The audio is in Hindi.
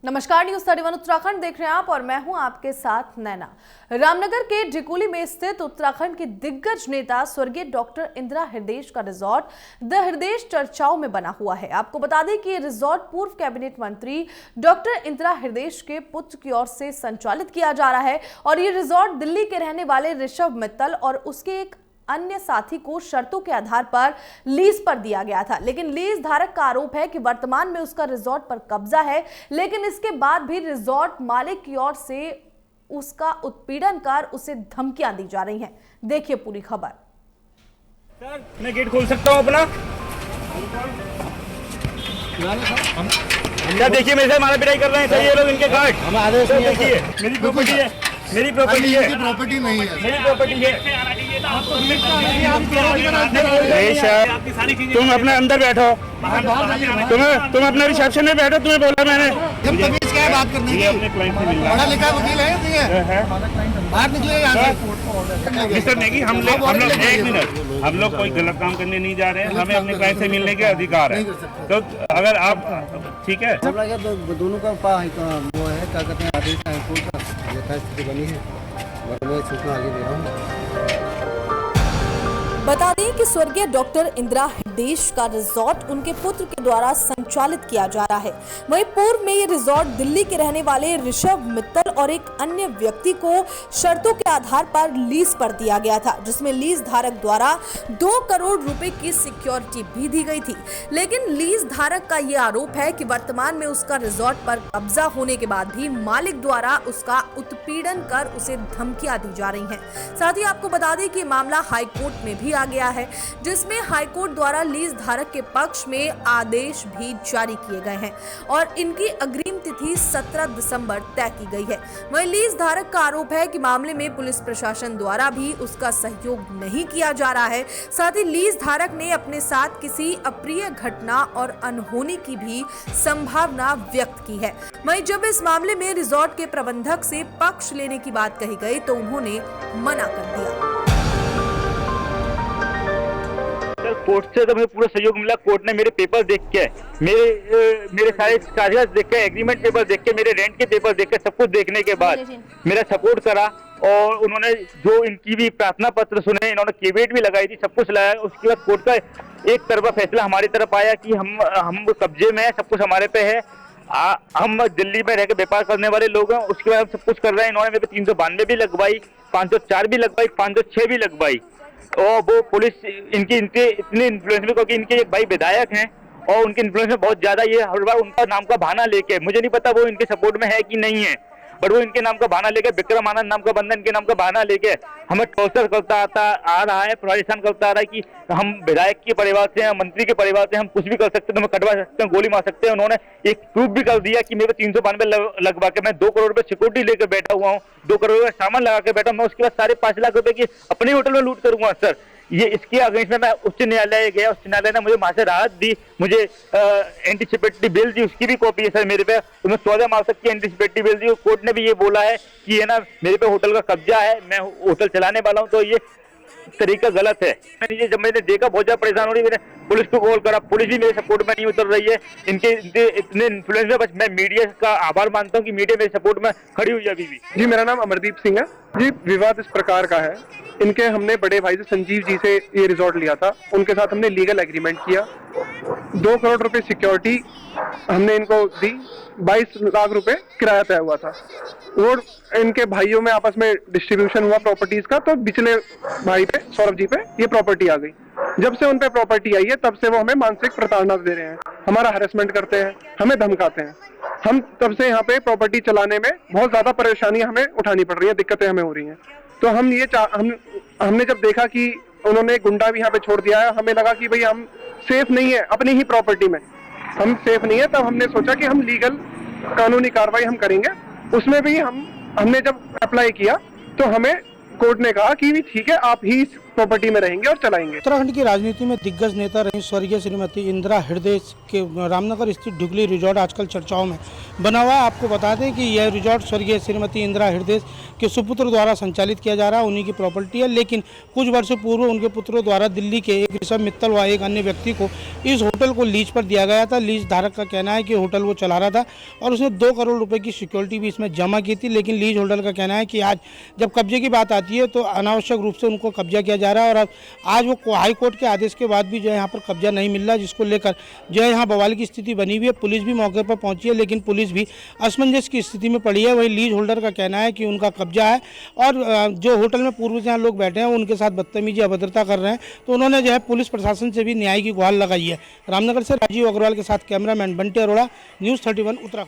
नमस्कार, न्यूज 31 उत्तराखंड देख रहे हैं आप और मैं हूं आपके साथ नैना। रामनगर के ढिकोली में स्थित उत्तराखंड के दिग्गज नेता स्वर्गीय डॉक्टर इंदिरा हृदयेश का रिजॉर्ट द हृदयेश चर्चाओं में बना हुआ है। आपको बता दें कि ये रिजॉर्ट पूर्व कैबिनेट मंत्री डॉक्टर इंदिरा हृदयेश के पुत्र की ओर से संचालित किया जा रहा है और ये रिजॉर्ट दिल्ली के रहने वाले ऋषभ मित्तल और उसके एक अन्य साथी को शर्तों के आधार पर लीज पर दिया गया था, लेकिन लीज धारक का आरोप है कि वर्तमान में उसका रिजॉर्ट पर कब्जा है, लेकिन इसके बाद भी रिजॉर्ट मालिक की ओर से उसका उत्पीड़न कर उसे धमकियां दी जा रही हैं। देखिए पूरी खबर। सर, मैं गेट खोल सकता हूं अपना? क्या देखिए मेरे से मारा पिटाई कर रहे हैं सर ये लोग, इनके गार्ड। हम आदेश नहीं है। देखिए मेरी प्रॉपर्टी है, मेरी प्रॉपर्टी है, प्रॉपर्टी नहीं है, मेरी प्रॉपर्टी है। तुम अपने अंदर बैठो, तुम अपने रिसेप्शन में बैठो। तुम्हें बोला मैंने क्या बात करने की? अपने क्लाइंट से मिलना पढ़ा लिखा वकील है, बाहर निकले यहाँ से। मिस्टर नेगी, हम लोग एक मिनट, हम लोग कोई गलत काम करने नहीं जा रहे हैं। हमें अपने क्लाइंट से मिलने के अधिकार है। तो अगर आप ठीक है, दोनों का वो है क्या कहते हैं, आदेश हाईकोर्ट का यथास्थिति बनी है और मैं सूचना आगे दे रहा हूँ। बता दें कि स्वर्गीय डॉक्टर इंदिरा हृदयेश का रिजॉर्ट उनके पुत्र के द्वारा संचालित किया जा रहा है। वहीं पूर्व में ये रिजॉर्ट दिल्ली के रहने वाले ऋषभ मित्तल और एक अन्य व्यक्ति को शर्तों के आधार पर लीज पर दिया गया था, जिसमें लीज धारक द्वारा 2 करोड़ रुपए की सिक्योरिटी भी दी गई थी। लेकिन लीज धारक का ये आरोप है कि वर्तमान में उसका रिजॉर्ट पर कब्जा होने के बाद भी मालिक द्वारा उसका उत्पीड़न कर उसे धमकियां दी जा रही हैं। साथ ही आपको बता दें कि मामला हाईकोर्ट में भी आ गया है, जिसमें हाईकोर्ट द्वारा लीज धारक के पक्ष में आदेश भी जारी किए गए हैं और इनकी अग्रिम तिथि 17 दिसंबर तय की गई है। वहीं लीज धारक का आरोप है कि मामले में पुलिस प्रशासन द्वारा भी उसका सहयोग नहीं किया जा रहा है। साथ ही लीज धारक ने अपने साथ किसी अप्रिय घटना और अनहोनी की भी संभावना व्यक्त की है। वहीं जब इस मामले में रिजॉर्ट के प्रबंधक से पक्ष लेने की बात कही गई तो उन्होंने मना कर दिया। कोर्ट से तो मुझे पूरा सहयोग मिला। कोर्ट ने मेरे पेपर देख के, मेरे सारे कागजात देख के, एग्रीमेंट पेपर देख के, मेरे रेंट के पेपर देख के, सब कुछ देखने के बाद मेरा सपोर्ट करा और उन्होंने जो इनकी भी प्रार्थना पत्र सुने, इन्होंने केवियट भी लगाई थी, सब कुछ लगाया। उसके बाद कोर्ट का एक तरफा फैसला हमारी तरफ आया कि हम कब्जे में है, सब कुछ हमारे पे है, हम दिल्ली में रह के व्यापार करने वाले लोग हैं। उसके बाद हम सब कुछ कर रहे हैं। इन्होंने मेरे पे 392 भी लगवाई, 504 भी लगवाई, 506 भी लगवाई और वो पुलिस इनकी इतनी इन्फ्लुएंस में, क्योंकि इनके एक भाई विधायक हैं और उनके इन्फ्लुएंस में बहुत ज्यादा, ये हर बार उनका नाम का बहाना लेके, मुझे नहीं पता वो इनके सपोर्ट में है कि नहीं है, बट वो इनके नाम का बहाना लेके, विक्रम आनंद नाम का बंदा इनके नाम का बहाना लेके हमें टॉर्चर करता आ रहा है, परेशान करता आ रहा है कि हम विधायक के परिवार से हैं, मंत्री के परिवार से, हम कुछ भी कर सकते हैं, हमें कटवा सकते हैं, गोली मार सकते हैं। उन्होंने एक प्रूफ भी कर दिया कि मेरे 392 लगवा के मैं 2 करोड़ रुपए सिक्योरिटी लेकर बैठा हुआ हूँ, 2 करोड़ रुपए सामान लगा के बैठा। मैं उसके बाद 5.5 लाख रुपए की अपने होटल में लूट करूंगा सर। ये इसके अगेंस्ट में मैं उच्च न्यायालय गया, उच्च न्यायालय ने मुझे वहां से राहत दी, मुझे एंटीसिपेटरी बिल दी, उसकी भी कॉपी है सर मेरे पे। तो मैं 14 मार्च तक की एंटीसिपेटरी बिल दी। कोर्ट ने भी ये बोला है कि है ना, मेरे पे होटल का कब्जा है, मैं होटल चलाने वाला हूँ, तो ये तरीका गलत है। जब मैंने देखा बहुत ज्यादा परेशान हो रही, मैंने पुलिस को कॉल करा, पुलिस भी मेरे सपोर्ट में नहीं उतर रही है। इनके इतने इन्फ्लुएंस में बस मैं मीडिया का आभार मानता हूँ कि मीडिया मेरे सपोर्ट में खड़ी हुई है अभी भी। जी, मेरा नाम अमरदीप सिंह है जी। विवाद इस प्रकार का है, इनके हमने बड़े भाई से संजीव जी से ये रिजॉर्ट लिया था, उनके साथ हमने लीगल एग्रीमेंट किया, 2 करोड़ रुपए सिक्योरिटी हमने इनको दी, 22 लाख रुपए किराया तय हुआ था। वो इनके भाइयों में आपस में डिस्ट्रीब्यूशन हुआ प्रॉपर्टीज का, तो पिछले भाई पे, सौरभ जी पे ये प्रॉपर्टी आ गई। जब से उन पे प्रॉपर्टी आई है तब से वो हमें मानसिक प्रताड़ना दे रहे हैं, हमारा हरेसमेंट करते हैं, हमें धमकाते हैं। हम तब से यहाँ पे प्रॉपर्टी चलाने में बहुत ज्यादा परेशानी हमें उठानी पड़ रही है, दिक्कतें हमें हो रही हैं। तो हमने जब देखा कि उन्होंने गुंडा भी यहाँ पे छोड़ दिया है, हमें लगा कि भाई हम सेफ नहीं है अपनी ही प्रॉपर्टी में, हम सेफ नहीं है। तब हमने सोचा कि हम लीगल कानूनी कार्रवाई हम करेंगे। उसमें भी हमने जब अप्लाई किया तो हमें कोर्ट ने कहा कि ठीक है, आप ही प्रॉपर्टी में रहेंगे और चलाएंगे। उत्तराखंड की राजनीति में दिग्गज नेता रही स्वर्गीय श्रीमती इंदिरा हृदय के रामनगर स्थित ढुगली रिजॉर्ट आजकल चर्चाओं में बना हुआ है। आपको बता दें कि यह रिजॉर्ट स्वर्गीय श्रीमती इंदिरा हृदय के सुपुत्र द्वारा संचालित किया जा रहा है, उन्हीं की प्रॉपर्टी है। लेकिन कुछ वर्षों पूर्व उनके पुत्रों द्वारा दिल्ली के एक ऋषभ मित्तल व एक अन्य व्यक्ति को इस होटल को लीज पर दिया गया था। लीज धारक का कहना है कि होटल वो चला रहा था और उसने 2 करोड़ रुपए की सिक्योरिटी भी इसमें जमा की थी। लेकिन लीज होल्डर का कहना है कि आज जब कब्जे की बात आती है तो अनावश्यक रूप से उनको कब्जा किया जा रहा है और अब आज वो हाई कोर्ट के आदेश के बाद भी जो है यहाँ पर कब्जा नहीं मिल रहा, जिसको लेकर जो है यहाँ बवाल की स्थिति बनी हुई है। पुलिस भी मौके पर पहुंची है, लेकिन पुलिस भी असमंजस की स्थिति में पड़ी है। वही लीज होल्डर का कहना है कि उनका कब्जा है और जो होटल में पूर्व से यहाँ लोग बैठे हैं उनके साथ बदतमीजी अभद्रता कर रहे हैं। तो उन्होंने जो है पुलिस प्रशासन से भी न्याय की गुहार लगाई है। रामनगर से राजीव अग्रवाल के साथ कैमरामैन बंटी अरोड़ा, न्यूज़ 31 उत्तराखंड।